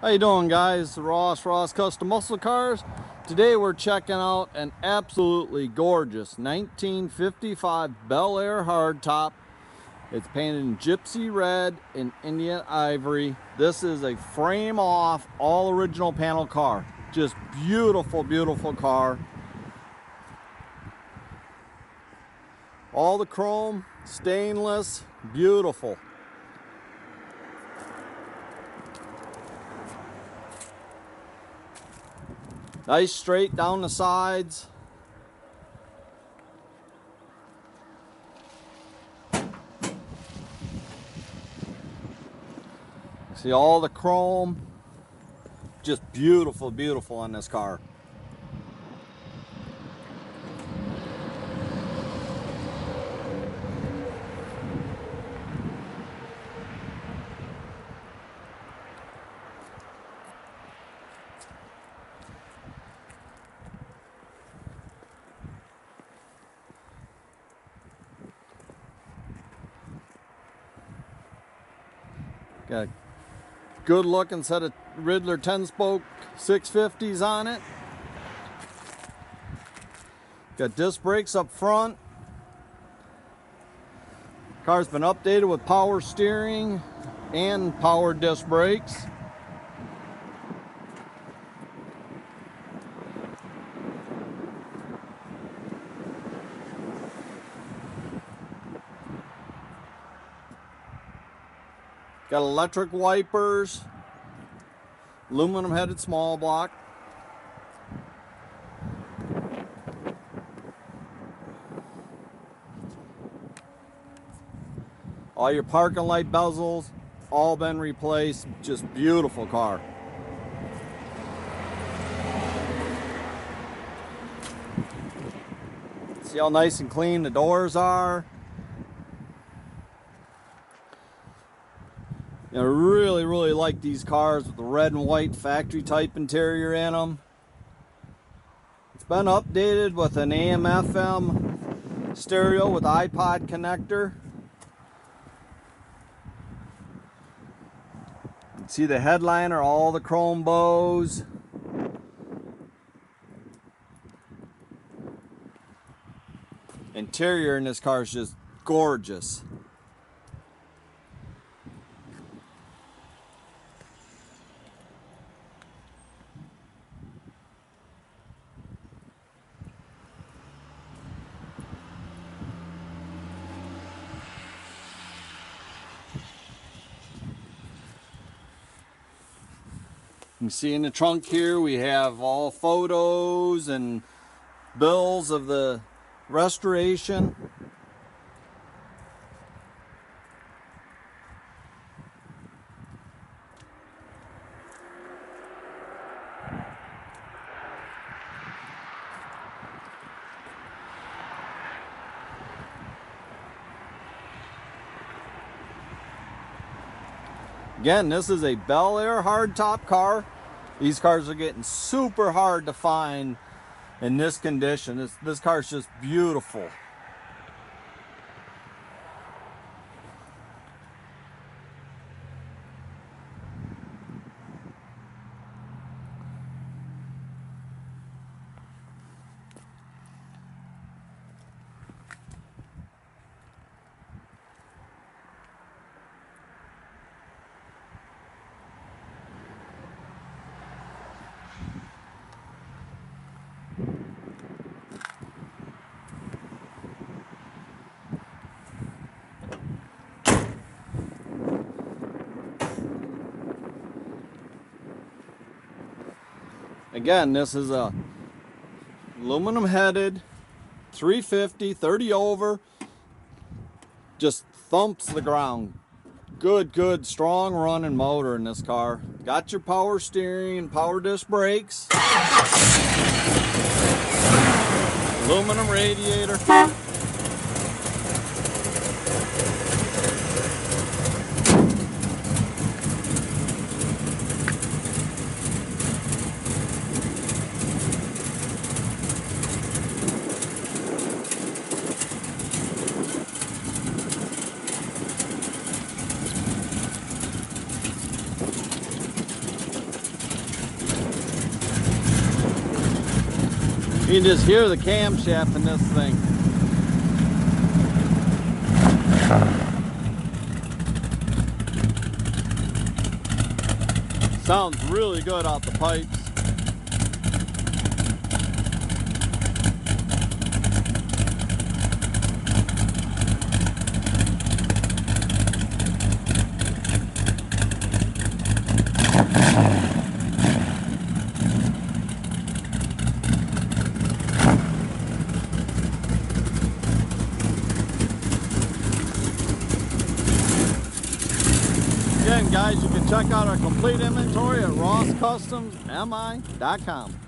How you doing, guys? Ross Custom Muscle Cars. Today we're checking out an absolutely gorgeous 1955 Bel Air hardtop. It's painted in Gypsy red and Indian ivory. This is a frame off, all original panel car. Just beautiful, beautiful car. All the chrome, stainless, beautiful. Nice straight down the sides. See all the chrome. Just beautiful, beautiful on this car. Got a good looking set of Riddler 10-spoke 650s on it. Got disc brakes up front. Car's been updated with power steering and power disc brakes. Got electric wipers, aluminum headed small block. All your parking light bezels, all been replaced. Just beautiful car. See how nice and clean the doors are. You know, really like these cars with the red and white factory type interior in them. It's been updated with an AM/FM stereo with Ipod connector. You can see the headliner, all the chrome bows. Interior in this car is just gorgeous. You can see in the trunk here we have all photos and bills of the restoration. Again, this is a Bel Air hardtop car. These cars are getting super hard to find in this condition. This car is just beautiful. Again, this is a aluminum headed 350, 30 over. Just thumps the ground. Good, strong running motor in this car. Got your power steering and power disc brakes. Aluminum radiator. You can just hear the camshaft in this thing. Sounds really good out the pipes. Again, guys, you can check out our complete inventory at rosscustomsmi.com.